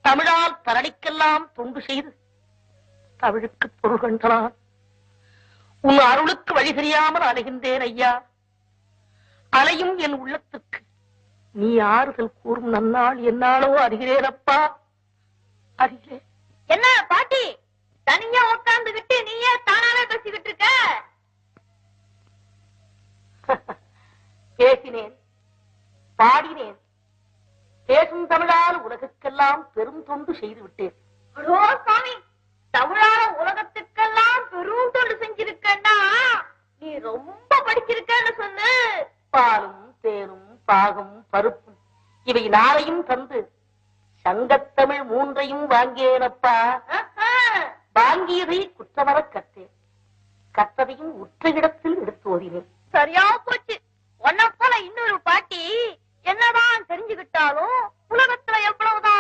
தமிழால் தரணிக்கெல்லாம் தொண்டு செய்து தமிழுக்கு பொருள் கண்டான். உன் அருளுக்கு வழி தெரியாமல் அலைகின்றேன் ஐயா. அலையும் என் உள்ளத்துக்கு நீ ஆறுதல் கூறும் நன்னாள் என்னாலோ அறிகிறேனப்பா, அறிகிறேன். என்ன பாட்டி தனியா உட்கார்ந்துகிட்டு நீயே தானாவே பேசிக்கிட்டு இருக்க? பேசினேன், பாடினேன். பேசும் தமிழால் உலகுக்கெல்லாம் பெரும் தொண்டு செய்து விட்டேன். அடோ சாமி, தமிழால உலகத்துக்கெல்லாம் பெரும் தொண்டு செஞ்சிருக்கா? நீ ரொம்ப படிச்சிருக்கன்னு சொன்னு. பாலும் தேனும் பாகும் பருப்பும் இவை நாளையும் தந்து சங்கத்தமிழ் 3ஐயும் வாங்கியேனப்பா. வாங்கியதை குற்றமற கற்றேன், கற்றதையும் உற்ற இடத்தில் எடுத்து ஓதினேன். சரியா போச்சு. உன்ன போல இன்னொரு பாட்டி என்னதான் தெரிஞ்சுக்கிட்டாலும் உலகத்துல எவ்வளவுதான்